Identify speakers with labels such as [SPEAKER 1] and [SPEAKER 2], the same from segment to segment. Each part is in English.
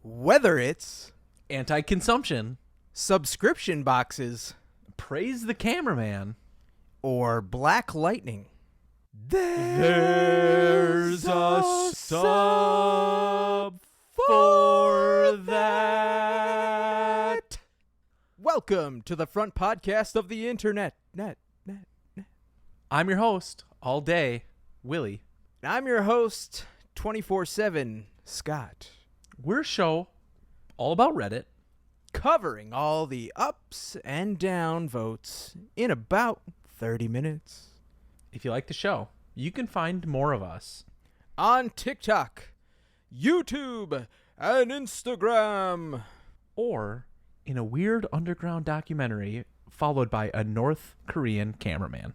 [SPEAKER 1] Whether it's
[SPEAKER 2] Anti-consumption.
[SPEAKER 1] subscription boxes
[SPEAKER 2] Praise the cameraman.
[SPEAKER 1] or black lightning,
[SPEAKER 2] There's a sub for that.
[SPEAKER 1] Welcome to the front podcast of the internet.
[SPEAKER 2] I'm your host all day, Willy.
[SPEAKER 1] I'm your host, 24/7, Scott.
[SPEAKER 2] We're a show all about Reddit.
[SPEAKER 1] Covering all the ups and down votes in about 30 minutes.
[SPEAKER 2] If you like the show, you can find more of us
[SPEAKER 1] On TikTok, YouTube, and Instagram.
[SPEAKER 2] or in a weird underground documentary followed by a North Korean cameraman.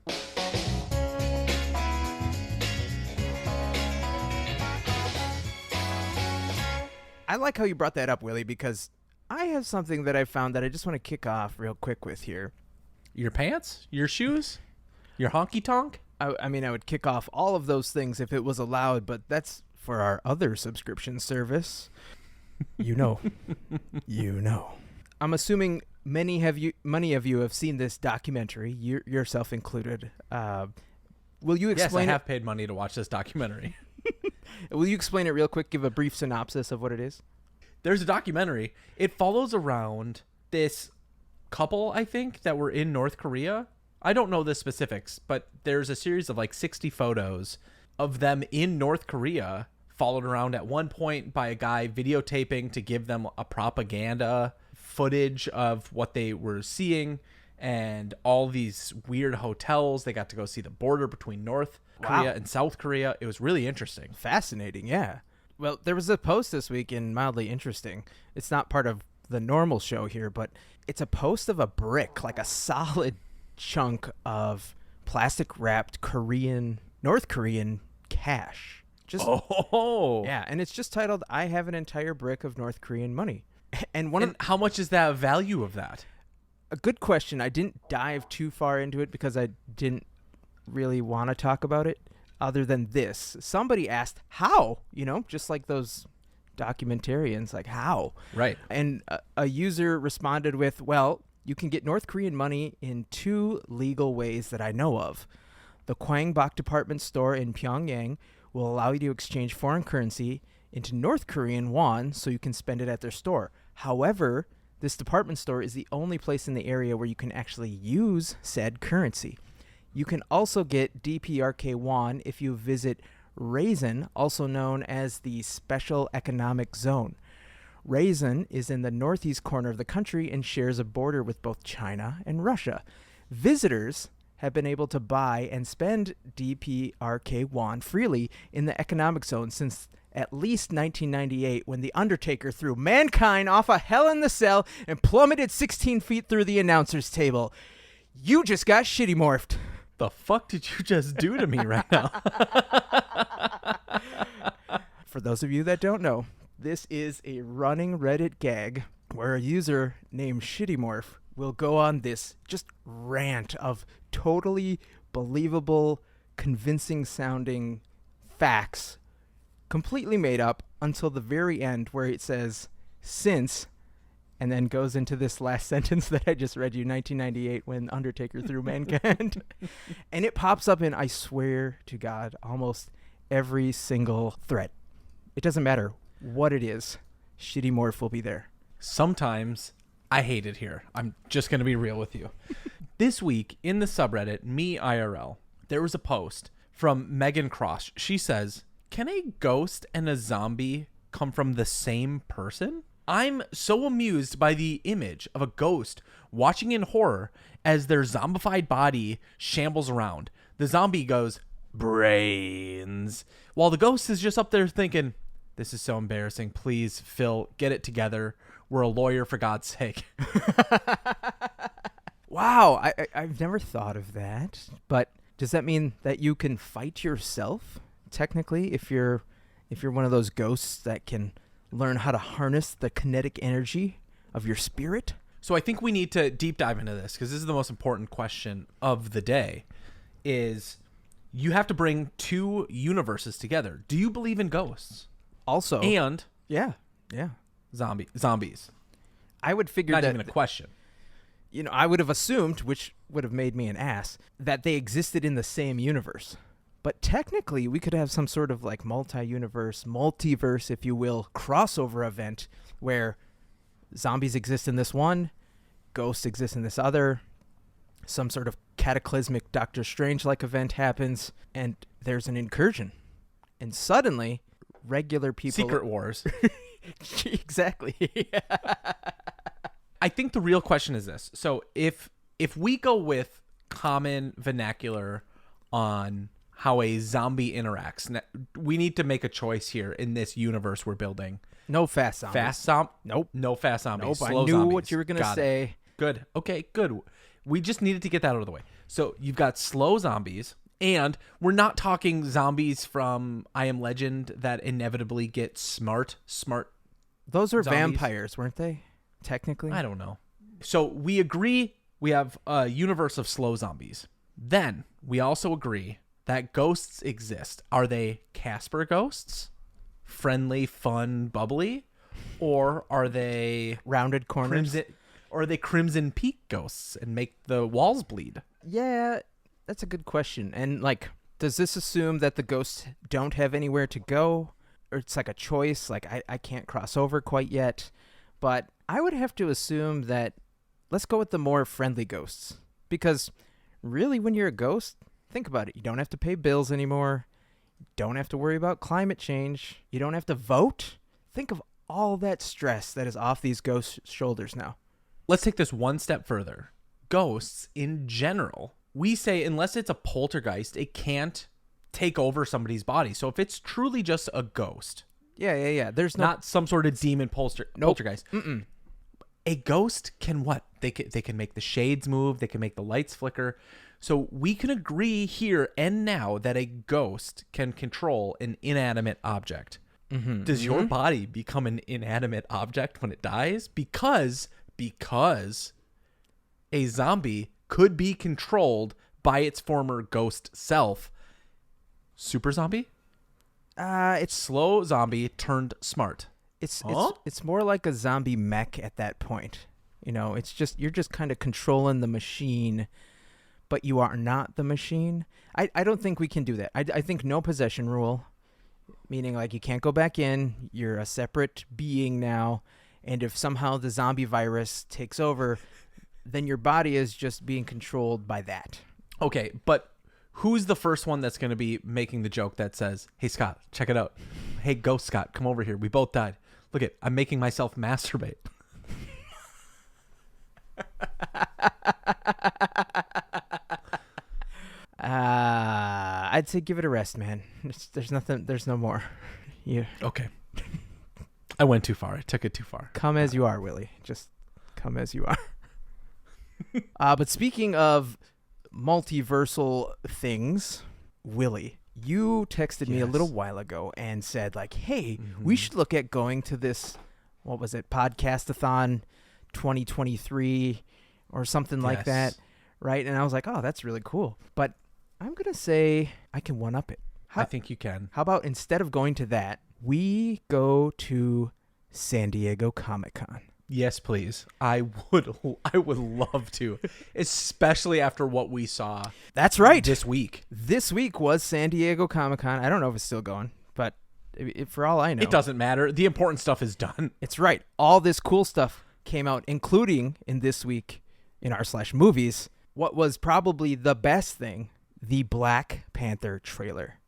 [SPEAKER 1] I like how you brought that up, Willie, because I have something that I found that I just want to kick off real quick with here.
[SPEAKER 2] Your pants? Your shoes? Your honky tonk?
[SPEAKER 1] I mean, I would kick off all of those things if it was allowed, but that's for our other subscription service. You know. You know. I'm assuming many of you have seen this documentary, yourself included. Will you explain
[SPEAKER 2] Yes, I have paid money to watch this documentary.
[SPEAKER 1] Will you explain it real quick, give a brief synopsis of what it is?
[SPEAKER 2] There's a documentary. It follows around this couple, I think, that were in North Korea. I don't know the specifics, but there's a series of like 60 photos of them in North Korea, followed around at one point by a guy videotaping to give them a propaganda footage of what they were seeing and all these weird hotels. They got to go see the border between North Korea and South Korea. It was really interesting.
[SPEAKER 1] Fascinating, yeah. Well, there was a post this week in Mildly Interesting. It's not part of the normal show here, but it's a post of a brick, like a solid chunk of plastic-wrapped North Korean cash. Yeah, and it's just titled, "I have an entire brick of North Korean money." And
[SPEAKER 2] how much is that value of that?
[SPEAKER 1] a good question. I didn't dive too far into it because I didn't really want to talk about it other than this. Somebody asked how, just like those documentarians, like how.
[SPEAKER 2] Right.
[SPEAKER 1] And a user responded with, well, you can get North Korean money in two legal ways that I know of. The Kwangbok department store in Pyongyang will allow you to exchange foreign currency into North Korean won so you can spend it at their store. However, this department store is the only place in the area where you can actually use said currency. You can also get DPRK won if you visit Raisin, also known as the Special Economic Zone. Raisin is in the northeast corner of the country and shares a border with both China and Russia. Visitors have been able to buy and spend DPRK won freely in the economic zone since at least 1998, when The Undertaker threw mankind off a Hell in the Cell and plummeted 16 feet through the announcer's table. You just got shitty morphed.
[SPEAKER 2] The fuck did you just do to me right now?
[SPEAKER 1] For those of you that don't know, this is a running Reddit gag where a user named ShittyMorph will go on this just rant of totally believable, convincing sounding facts, completely made up, until the very end where it says, since, and then goes into this last sentence that I just read you, 1998, when Undertaker threw mankind. And it pops up in, I swear to God, almost every single thread. It doesn't matter what it is. Shitty Morph will be there.
[SPEAKER 2] Sometimes I hate it here. I'm just going to be real with you. This week in the subreddit, Me IRL, there was a post from Megan Cross. She says, can a ghost and a zombie come from the same person? I'm so amused by the image of a ghost watching in horror as their zombified body shambles around. The zombie goes, brains, while the ghost is just up there thinking, this is so embarrassing. Please, Phil, get it together. We're a lawyer, for God's sake.
[SPEAKER 1] Wow, I've never thought of that. But does that mean that you can fight yourself, technically, if you're one of those ghosts that can learn how to harness the kinetic energy of your spirit?
[SPEAKER 2] So I think we need to deep dive into this, because this is the most important question of the day, is you have to bring two universes together. Do you believe in ghosts?
[SPEAKER 1] Also,
[SPEAKER 2] And
[SPEAKER 1] yeah.
[SPEAKER 2] zombies.
[SPEAKER 1] I would figure
[SPEAKER 2] Not
[SPEAKER 1] that,
[SPEAKER 2] even a question.
[SPEAKER 1] I would have assumed, which would have made me an ass, that they existed in the same universe. But technically, we could have some sort of like multi-universe, multiverse, if you will, crossover event where zombies exist in this one, ghosts exist in this other, some sort of cataclysmic Doctor Strange-like event happens, and there's an incursion. And suddenly, regular people...
[SPEAKER 2] Secret Wars.
[SPEAKER 1] Exactly.
[SPEAKER 2] I think the real question is this. So if we go with common vernacular on how a zombie interacts, we need to make a choice here in this universe we're building.
[SPEAKER 1] No fast zombies.
[SPEAKER 2] Nope. No fast zombies.
[SPEAKER 1] Nope.
[SPEAKER 2] Slow
[SPEAKER 1] I knew
[SPEAKER 2] zombies.
[SPEAKER 1] what you were going to say.
[SPEAKER 2] Good. Okay, good. We just needed to get that out of the way. So you've got slow zombies, and we're not talking zombies from I Am Legend that inevitably get smart.
[SPEAKER 1] Those are
[SPEAKER 2] zombies.
[SPEAKER 1] vampires, weren't they? Technically?
[SPEAKER 2] I don't know. So we agree we have a universe of slow zombies. Then we also agree that ghosts exist. Are they Casper ghosts? Friendly, fun, bubbly? Or are they
[SPEAKER 1] Rounded corners?
[SPEAKER 2] Crimson Peak ghosts and make the walls bleed?
[SPEAKER 1] Yeah, that's a good question. And, like, does this assume that the ghosts don't have anywhere to go? Or it's like a choice? Like, I can't cross over quite yet. But I would have to assume that let's go with the more friendly ghosts. Because, really, when you're a ghost, think about it. You don't have to pay bills anymore. You don't have to worry about climate change. You don't have to vote. Think of all that stress that is off these ghosts' shoulders now.
[SPEAKER 2] Let's take this one step further. Ghosts, in general, we say unless it's a poltergeist, it can't take over somebody's body. So if it's truly just a ghost...
[SPEAKER 1] Yeah. There's
[SPEAKER 2] not some sort of demon poltergeist.
[SPEAKER 1] Mm-mm.
[SPEAKER 2] A ghost can what? They can make the shades move. They can make the lights flicker. So we can agree here and now that a ghost can control an inanimate object.
[SPEAKER 1] Mm-hmm.
[SPEAKER 2] Does your body become an inanimate object when it dies? Because a zombie could be controlled by its former ghost self. Super zombie?
[SPEAKER 1] It's
[SPEAKER 2] slow zombie turned smart.
[SPEAKER 1] It's more like a zombie mech at that point. It's just you're just kind of controlling the machine, but you are not the machine. I don't think we can do that. I think no possession rule, meaning like you can't go back in. You're a separate being now, and if somehow the zombie virus takes over, then your body is just being controlled by that.
[SPEAKER 2] Okay, but who's the first one that's going to be making the joke that says, "Hey, Scott, check it out. Hey, Ghost Scott, come over here. We both died. Look it, I'm making myself masturbate."
[SPEAKER 1] I'd say give it a rest, man. There's nothing. There's no more.
[SPEAKER 2] Okay. I went too far. I took it too far.
[SPEAKER 1] Come as you are, Willy. Just come as you are. But speaking of multiversal things, Willy, you texted me a little while ago and said, like, hey, we should look at going to this, what was it, Podcastathon 2023 or something like that, right? And I was like, oh, that's really cool. But I'm going to say I can one-up it.
[SPEAKER 2] I think you can.
[SPEAKER 1] How about instead of going to that, we go to San Diego Comic-Con?
[SPEAKER 2] Yes, please. I would love to, especially after what we saw.
[SPEAKER 1] That's right.
[SPEAKER 2] This week.
[SPEAKER 1] This week was San Diego Comic-Con. I don't know if it's still going, but for all I know,
[SPEAKER 2] it doesn't matter. The important stuff is done.
[SPEAKER 1] It's right. All this cool stuff came out, including in this week in r/movies. What was probably the best thing, the Black Panther trailer.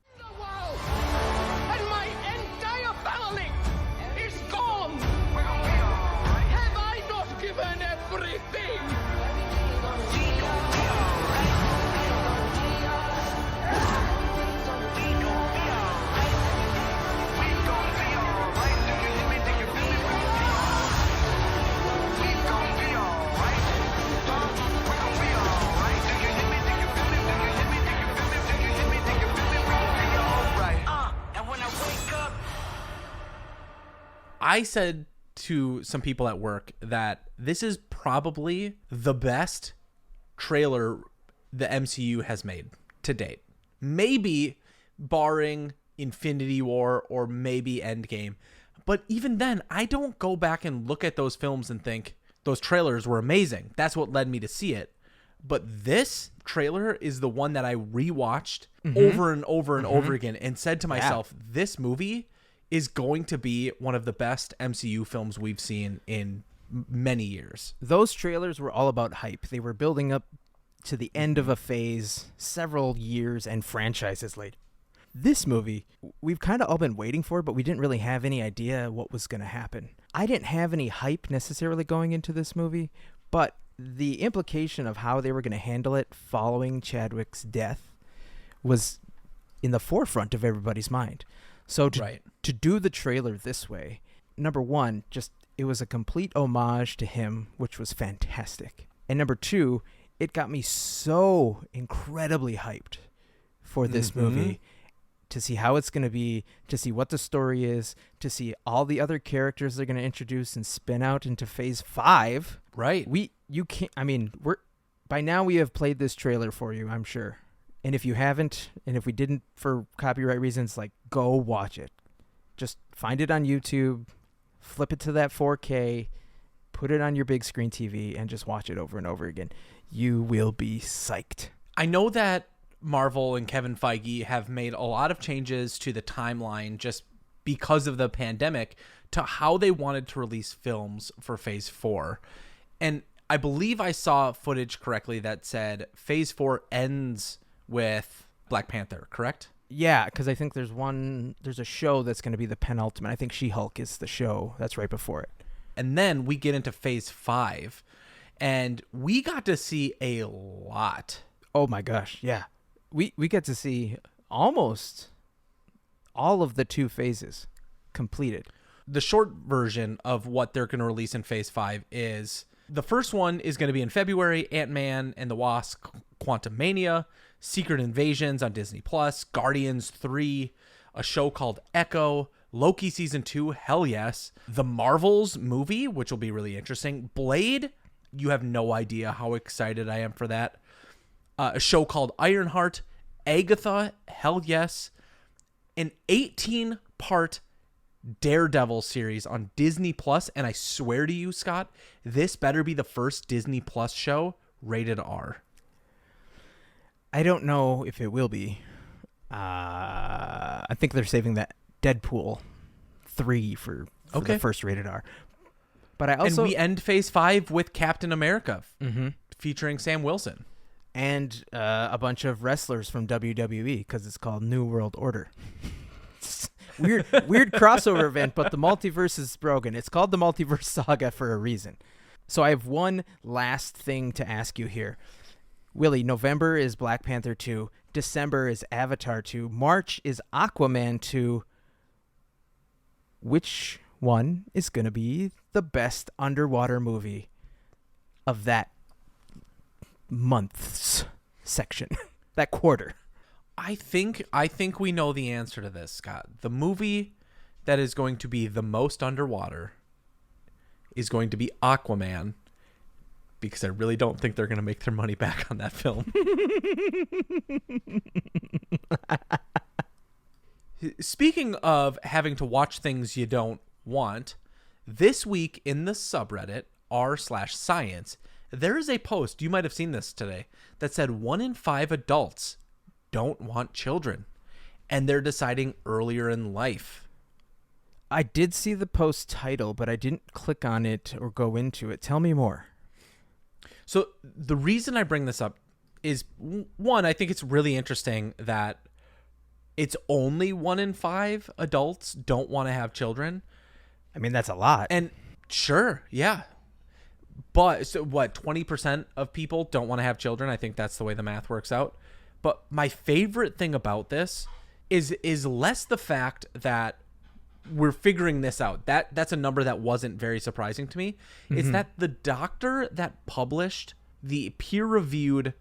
[SPEAKER 2] I said to some people at work that this is probably the best trailer the MCU has made to date. Maybe barring Infinity War or maybe Endgame. But even then, I don't go back and look at those films and think those trailers were amazing. That's what led me to see it. But this trailer is the one that I rewatched over and over and over again and said to myself, this movie is going to be one of the best MCU films we've seen in many years.
[SPEAKER 1] Those trailers were all about hype. They were building up to the end of a phase several years and franchises later. This movie, we've kind of all been waiting for, but we didn't really have any idea what was going to happen. I didn't have any hype necessarily going into this movie, but the implication of how they were going to handle it following Chadwick's death was in the forefront of everybody's mind. So to do the trailer this way, number one, just it was a complete homage to him, which was fantastic. And number two, it got me so incredibly hyped for this movie, to see how it's going to be, to see what the story is, to see all the other characters they're going to introduce and spin out into phase 5.
[SPEAKER 2] Right.
[SPEAKER 1] By now we have played this trailer for you, I'm sure. And if you haven't, and if we didn't for copyright reasons, like, go watch it. Just find it on YouTube, flip it to that 4K, put it on your big screen TV, and just watch it over and over again. You will be psyched.
[SPEAKER 2] I know that Marvel and Kevin Feige have made a lot of changes to the timeline just because of the pandemic to how they wanted to release films for Phase 4. And I believe I saw footage correctly that said Phase 4 ends with Black Panther, correct?
[SPEAKER 1] Yeah, because I think there's a show that's going to be the penultimate. I think She-Hulk is the show that's right before it.
[SPEAKER 2] And then we get into Phase 5, and we got to see a lot.
[SPEAKER 1] Oh my gosh, yeah. We get to see almost all of the 2 phases completed.
[SPEAKER 2] The short version of what they're going to release in Phase 5 is the first one is going to be in February, Ant-Man and the Wasp, Quantumania, Secret Invasions on Disney+, Guardians 3, a show called Echo, Loki Season 2, hell yes, The Marvels movie, which will be really interesting, Blade, you have no idea how excited I am for that, a show called Ironheart, Agatha, hell yes, an 18-part Daredevil series on Disney+, and I swear to you, Scott, this better be the first Disney+ show rated R.
[SPEAKER 1] I don't know if it will be. I think they're saving that Deadpool 3 for the first rated R. But and
[SPEAKER 2] we end Phase 5 with Captain America, featuring Sam Wilson.
[SPEAKER 1] And a bunch of wrestlers from WWE, because it's called New World Order. Weird crossover event, but the multiverse is broken. It's called the Multiverse Saga for a reason. So I have one last thing to ask you here. Willy, November is Black Panther 2. December is Avatar 2. March is Aquaman 2. Which one is going to be the best underwater movie of that month's section, that quarter?
[SPEAKER 2] I think we know the answer to this, Scott. The movie that is going to be the most underwater is going to be Aquaman, because I really don't think they're going to make their money back on that film. Speaking of having to watch things you don't want, this week in the subreddit r/science, there is a post, you might have seen this today, that said 1 in 5 adults don't want children, and they're deciding earlier in life.
[SPEAKER 1] I did see the post title, but I didn't click on it or go into it. Tell me more.
[SPEAKER 2] So the reason I bring this up is, one, I think it's really interesting that it's only 1 in 5 adults don't want to have children.
[SPEAKER 1] I mean, that's a lot.
[SPEAKER 2] And sure, yeah. But so what, 20% of people don't want to have children? I think that's the way the math works out. But my favorite thing about this is less the fact that we're figuring this out. That's a number that wasn't very surprising to me. It's that the doctor that published the peer-reviewed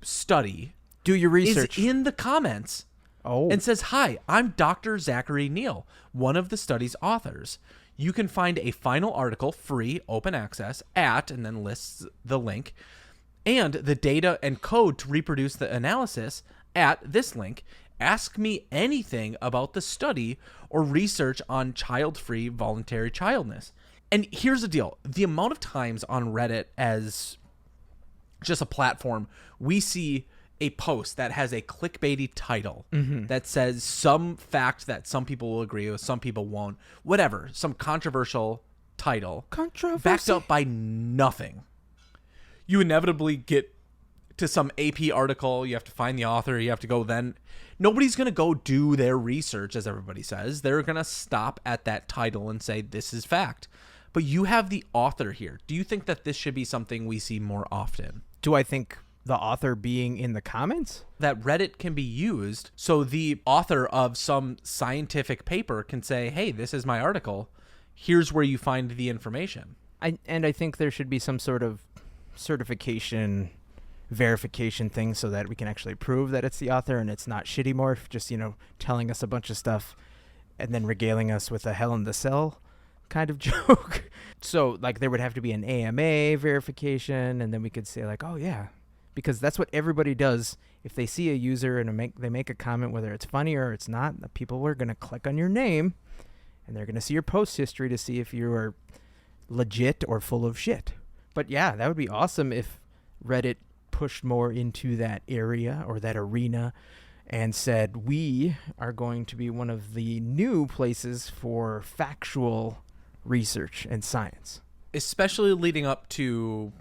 [SPEAKER 2] study,
[SPEAKER 1] do your research,
[SPEAKER 2] is in the comments and says, "Hi, I'm Dr. Zachary Neal, one of the study's authors. You can find a final article, free, open access, at," and then lists the link, "and the data and code to reproduce the analysis at this link. Ask me anything about the study or research on child-free voluntary childness. And here's the deal. The amount of times on Reddit as just a platform, we see a post that has a clickbaity title that says some fact that some people will agree with, some people won't, whatever, some controversial title backed up by nothing. You inevitably get to some AP article. You have to find the author. You have to go then. Nobody's going to go do their research, as everybody says. They're going to stop at that title and say, this is fact. But you have the author here. Do you think that this should be something we see more often?
[SPEAKER 1] Do I think the author being in the comments?
[SPEAKER 2] That Reddit can be used so the author of some scientific paper can say, hey, this is my article. Here's where you find the information.
[SPEAKER 1] I think there should be some sort of certification, verification thing so that we can actually prove that it's the author and it's not shitty morph, just, telling us a bunch of stuff and then regaling us with a Hell in the Cell kind of joke. So, there would have to be an AMA verification, and then we could say, oh, yeah. Because that's what everybody does. If they see a user and they make a comment, whether it's funny or it's not, the people are going to click on your name, and they're going to see your post history to see if you are legit or full of shit. But yeah, that would be awesome if Reddit pushed more into that area or that arena and said, we are going to be one of the new places for factual research and science.
[SPEAKER 2] Especially leading up to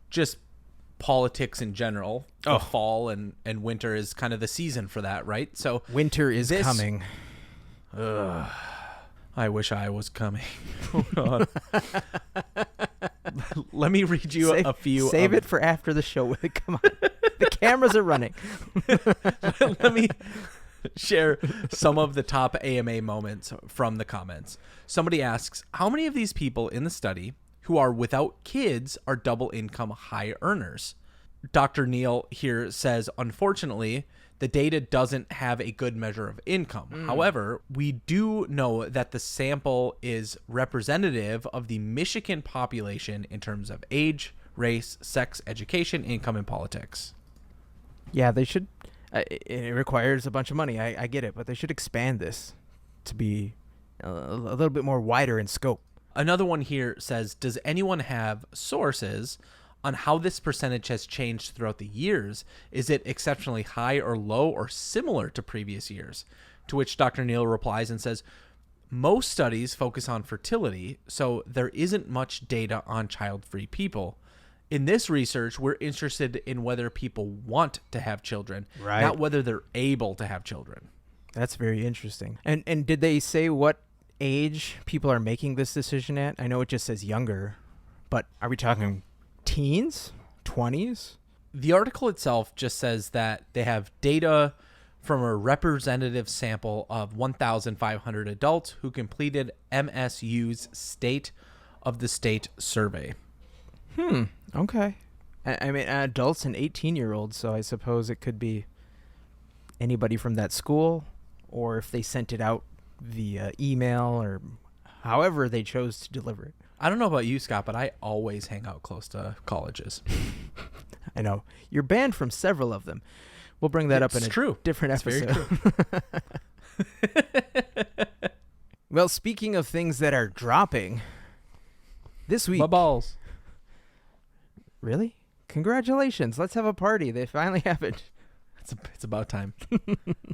[SPEAKER 2] just politics in general. Oh. Fall and winter is kind of the season for that, right? So
[SPEAKER 1] winter is coming.
[SPEAKER 2] I wish I was coming. Hold on. Let me read you a few.
[SPEAKER 1] Save it for after the show. Come on. The cameras are running.
[SPEAKER 2] Let me share some of the top AMA moments from the comments. Somebody asks, how many of these people in the study who are without kids are double income high earners? Dr. Neal here says, unfortunately, the data doesn't have a good measure of income. However, we do know that the sample is representative of the Michigan population in terms of age, race, sex, education, income, and politics.
[SPEAKER 1] Yeah, they should. It requires a bunch of money. I get it, but they should expand this to be a little bit more wider in scope.
[SPEAKER 2] Another one here says, does anyone have sources on how this percentage has changed throughout the years? Is it exceptionally high or low or similar to previous years? To which Dr. Neal replies and says, most studies focus on fertility, so there isn't much data on child-free people. In this research, we're interested in whether people want to have children,
[SPEAKER 1] right,
[SPEAKER 2] not whether they're able to have children.
[SPEAKER 1] That's very interesting. And did they say what age people are making this decision at? I know it just says younger, but are we talking teens, 20s?
[SPEAKER 2] The article itself just says that they have data from a representative sample of 1,500 adults who completed MSU's State of the State survey.
[SPEAKER 1] Okay. I mean, adults and 18-year-olds, so I suppose it could be anybody from that school, or if they sent it out via email or however they chose to deliver it.
[SPEAKER 2] I don't know about you, Scott, but I always hang out close to colleges.
[SPEAKER 1] I know. You're banned from several of them. We'll bring that up in a different episode.
[SPEAKER 2] Very true.
[SPEAKER 1] Well, speaking of things that are dropping, this week...
[SPEAKER 2] My balls.
[SPEAKER 1] Really? Congratulations. Let's have a party. They finally happened.
[SPEAKER 2] It's about time.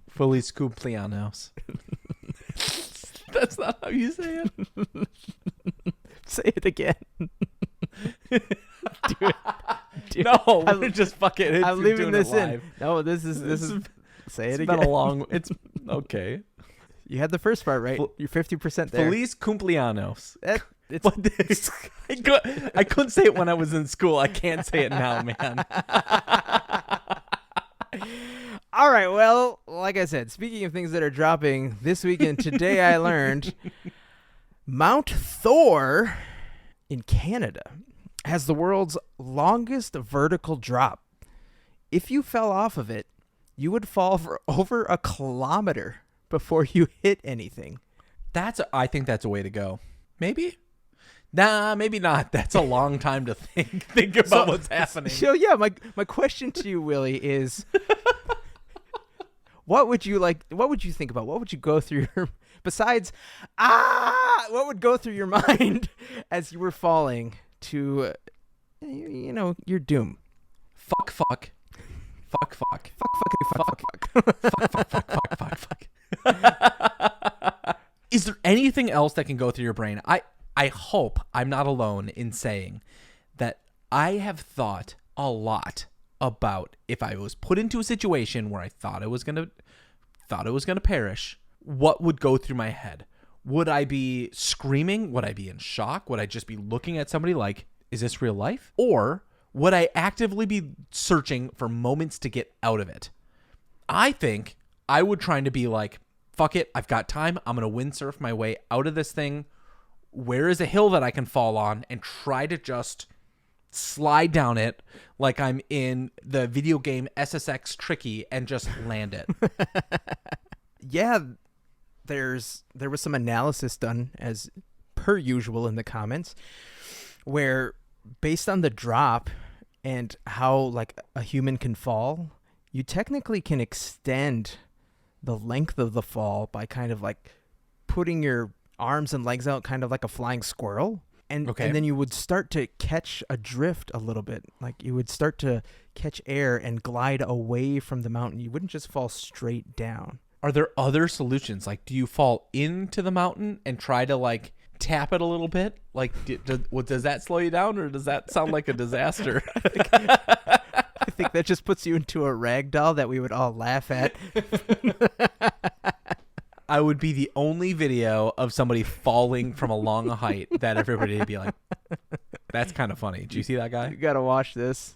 [SPEAKER 2] Feliz cumpleaños. That's not how you say it.
[SPEAKER 1] Say it again. Do it.
[SPEAKER 2] No, we're just fucking.
[SPEAKER 1] I'm leaving this in. No, this is. Say it again.
[SPEAKER 2] Been a long. It's okay.
[SPEAKER 1] You had the first part right. You're 50% there.
[SPEAKER 2] Feliz cumpleaños. I couldn't say it when I was in school. I can't say it now, man.
[SPEAKER 1] All right. Well, like I said, speaking of things that are dropping this weekend, today I learned Mount Thor in Canada has the world's longest vertical drop. If you fell off of it, you would fall for over a kilometer before you hit anything.
[SPEAKER 2] I think that's a way to go. Maybe? Nah, maybe not. That's a long time to think about what's happening.
[SPEAKER 1] So yeah, my question to you, Willy, is What would you think about? What would you go through your besides what would go through your mind as you were falling to your doom?
[SPEAKER 2] Fuck. Fuck.
[SPEAKER 1] Fuck, fuck.
[SPEAKER 2] Is there anything else that can go through your brain? I hope I'm not alone in saying that I have thought a lot about if I was put into a situation where I thought I was gonna perish, what would go through my head? Would I be screaming? Would I be in shock? Would I just be looking at somebody like, is this real life? Or would I actively be searching for moments to get out of it? I think I would try to be like, fuck it, I've got time. I'm going to windsurf my way out of this thing. Where is a hill that I can fall on and try to just slide down it like I'm in the video game SSX Tricky and just land it.
[SPEAKER 1] Yeah, there was some analysis done as per usual in the comments where based on the drop and how like a human can fall, you technically can extend the length of the fall by kind of like putting your arms and legs out kind of like a flying squirrel. And then you would start to catch a drift a little bit. Like you would start to catch air and glide away from the mountain. You wouldn't just fall straight down.
[SPEAKER 2] Are there other solutions? Like, do you fall into the mountain and try to like tap it a little bit? Like, does that slow you down, or does that sound like a disaster?
[SPEAKER 1] I think that just puts you into a rag doll that we would all laugh at.
[SPEAKER 2] I would be the only video of somebody falling from a long height that everybody would be like, that's kind of funny. Do you see that guy?
[SPEAKER 1] You got to watch this.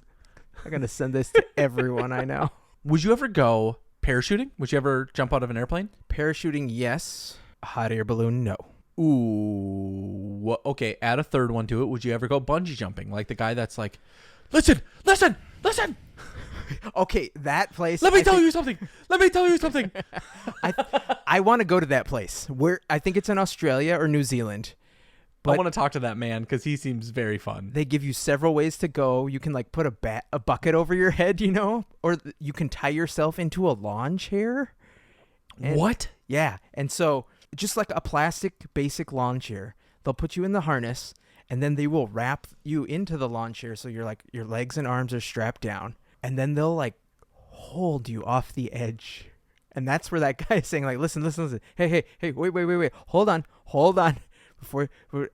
[SPEAKER 1] I'm going to send this to everyone I know.
[SPEAKER 2] Would you ever go parachuting? Would you ever jump out of an airplane?
[SPEAKER 1] Parachuting, yes. Hot air balloon, no.
[SPEAKER 2] Ooh. Okay, add a third one to it. Would you ever go bungee jumping? Like the guy that's like, listen.
[SPEAKER 1] Okay, that place.
[SPEAKER 2] Let me tell you something.
[SPEAKER 1] I want to go to that place. Where I think it's in Australia or New Zealand.
[SPEAKER 2] I want to talk to that man because he seems very fun.
[SPEAKER 1] They give you several ways to go. You can like put a bucket over your head, or you can tie yourself into a lawn chair.
[SPEAKER 2] What?
[SPEAKER 1] Yeah, and so just like a plastic basic lawn chair, they'll put you in the harness, and then they will wrap you into the lawn chair so your legs and arms are strapped down. And then they'll like hold you off the edge. And that's where that guy is saying like, listen. Hey, wait. Hold on.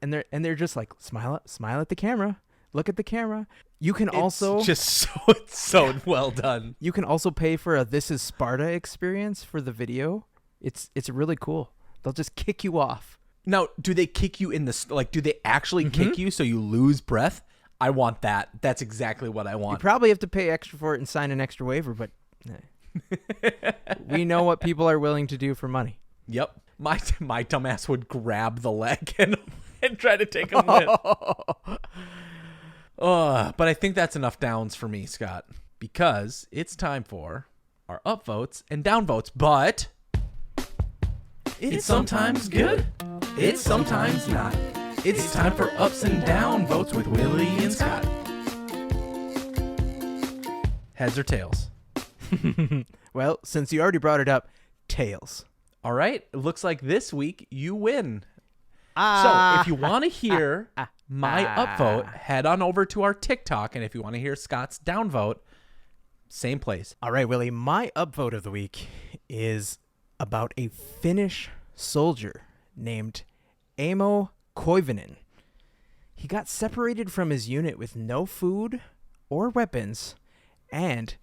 [SPEAKER 1] And they're just like, smile at the camera. Look at the camera. You can
[SPEAKER 2] it's so well done.
[SPEAKER 1] You can also pay for a This Is Sparta experience for the video. It's really cool. They'll just kick you off.
[SPEAKER 2] Now, do they kick you in do they actually kick you so you lose breath? I want that. That's exactly what I want.
[SPEAKER 1] You probably have to pay extra for it and sign an extra waiver, but we know what people are willing to do for money.
[SPEAKER 2] Yep. My dumbass would grab the leg and try to take him with. But I think that's enough downs for me, Scott, because it's time for our upvotes and downvotes. But it's sometimes good. It's sometimes not. It's time for ups and down votes with Willy and Scott. Heads or tails?
[SPEAKER 1] Well, since you already brought it up, tails.
[SPEAKER 2] All right. It looks like this week you win. So if you want to hear my upvote, head on over to our TikTok. And if you want to hear Scott's downvote, same place.
[SPEAKER 1] All right, Willy. My upvote of the week is about a Finnish soldier named Amo Koivunen. He got separated from his unit with no food or weapons, and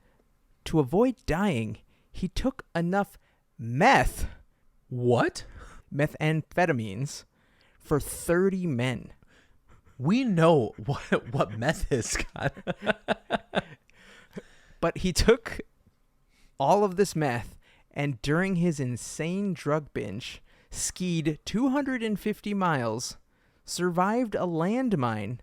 [SPEAKER 1] to avoid dying, he took enough meth.
[SPEAKER 2] What?
[SPEAKER 1] Methamphetamines for 30 men.
[SPEAKER 2] We know what meth is, Scott.
[SPEAKER 1] But he took all of this meth, and during his insane drug binge, skied 250 miles, survived a landmine,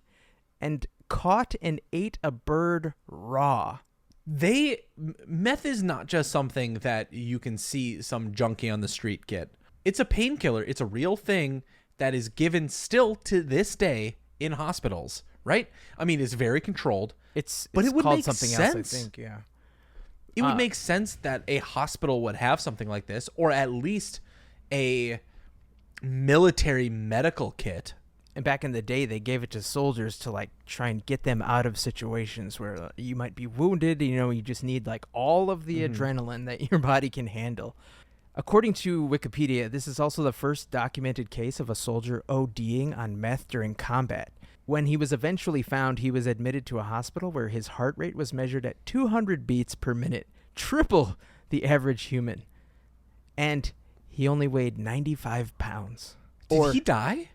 [SPEAKER 1] and caught and ate a bird raw.
[SPEAKER 2] Meth is not just something that you can see some junkie on the street get. It's a painkiller. It's a real thing that is given still to this day in hospitals, right? I mean, it's very controlled.
[SPEAKER 1] But
[SPEAKER 2] it would
[SPEAKER 1] called
[SPEAKER 2] make
[SPEAKER 1] something
[SPEAKER 2] sense.
[SPEAKER 1] else, I think, yeah.
[SPEAKER 2] It would make sense that a hospital would have something like this, or at least a military medical kit.
[SPEAKER 1] And back in the day, they gave it to soldiers to like try and get them out of situations where you might be wounded. You know, you just need like all of the adrenaline that your body can handle. According to Wikipedia, this is also the first documented case of a soldier ODing on meth during combat. When he was eventually found, he was admitted to a hospital where his heart rate was measured at 200 beats per minute, triple the average human. And he only weighed 95 pounds.
[SPEAKER 2] Did he die?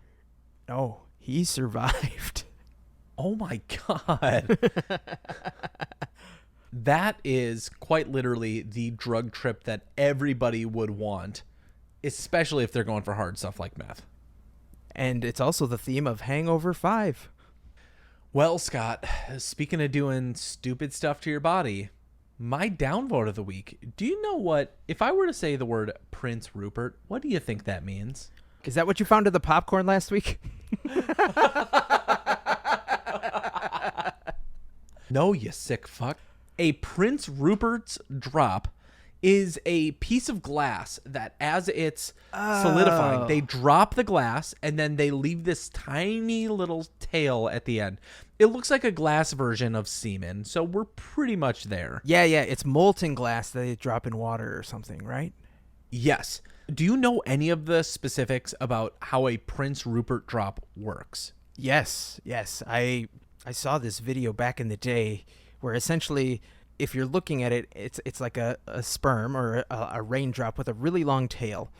[SPEAKER 1] No, he survived.
[SPEAKER 2] Oh my God. That is quite literally the drug trip that everybody would want, especially if they're going for hard stuff like meth.
[SPEAKER 1] And it's also the theme of Hangover 5.
[SPEAKER 2] Well, Scott, speaking of doing stupid stuff to your body, my downvote of the week. Do you know what, if I were to say the word Prince Rupert, what do you think that means?
[SPEAKER 1] Is that what you found in the popcorn last week?
[SPEAKER 2] No, you sick fuck. A Prince Rupert's drop is a piece of glass that as it's solidifying, they drop the glass and then they leave this tiny little tail at the end. It looks like a glass version of semen, so we're pretty much there.
[SPEAKER 1] Yeah, it's molten glass that they drop in water or something, right?
[SPEAKER 2] Yes. Do you know any of the specifics about how a Prince Rupert drop works?
[SPEAKER 1] Yes. I saw this video back in the day where essentially, if you're looking at it, it's like a sperm or a raindrop with a really long tail,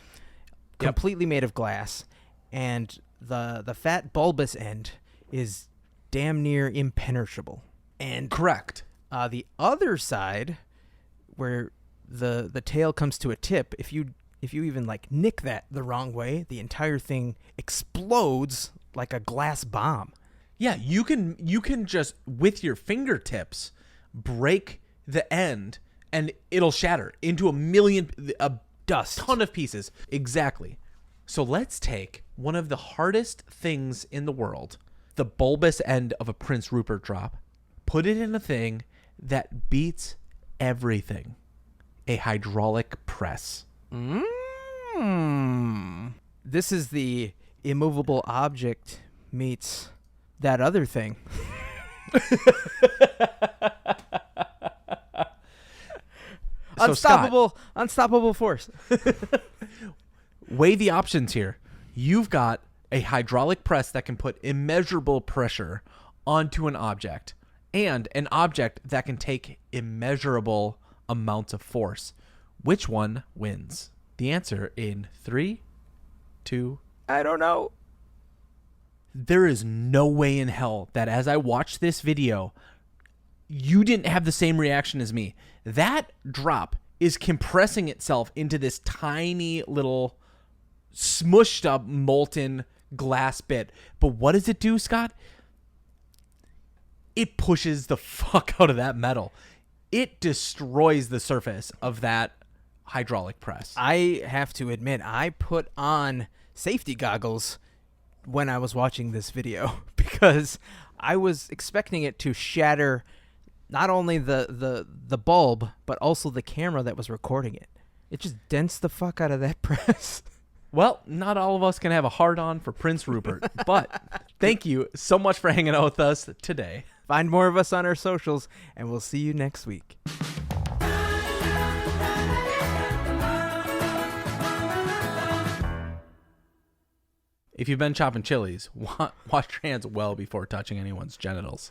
[SPEAKER 1] completely made of glass, and the fat bulbous end is damn near impenetrable. And
[SPEAKER 2] correct.
[SPEAKER 1] The other side, where the tail comes to a tip, if you even like nick that the wrong way, the entire thing explodes like a glass bomb.
[SPEAKER 2] Yeah, you can just with your fingertips break the end and it'll shatter into a
[SPEAKER 1] dust
[SPEAKER 2] ton of pieces. Exactly. So let's take one of the hardest things in the world, the bulbous end of a Prince Rupert drop, put it in a thing that beats everything. A hydraulic press.
[SPEAKER 1] This is the immovable object meets that other thing. Unstoppable force.
[SPEAKER 2] Weigh the options here. You've got a hydraulic press that can put immeasurable pressure onto an object, and an object that can take immeasurable amounts of force. Which one wins? The answer in 3, 2.
[SPEAKER 1] I don't know.
[SPEAKER 2] There is no way in hell that as I watched this video, you didn't have the same reaction as me. That drop is compressing itself into this tiny little smushed up molten glass bit. But what does it do, Scott? It pushes the fuck out of that metal. It destroys the surface of that hydraulic press.
[SPEAKER 1] I have to admit, I put on safety goggles when I was watching this video because I was expecting it to shatter not only the bulb, but also the camera that was recording it. It just dents the fuck out of that press.
[SPEAKER 2] Well, not all of us can have a hard-on for Prince Rupert, but thank you so much for hanging out with us today.
[SPEAKER 1] Find more of us on our socials, and we'll see you next week.
[SPEAKER 2] If you've been chopping chilies, wash your hands well before touching anyone's genitals.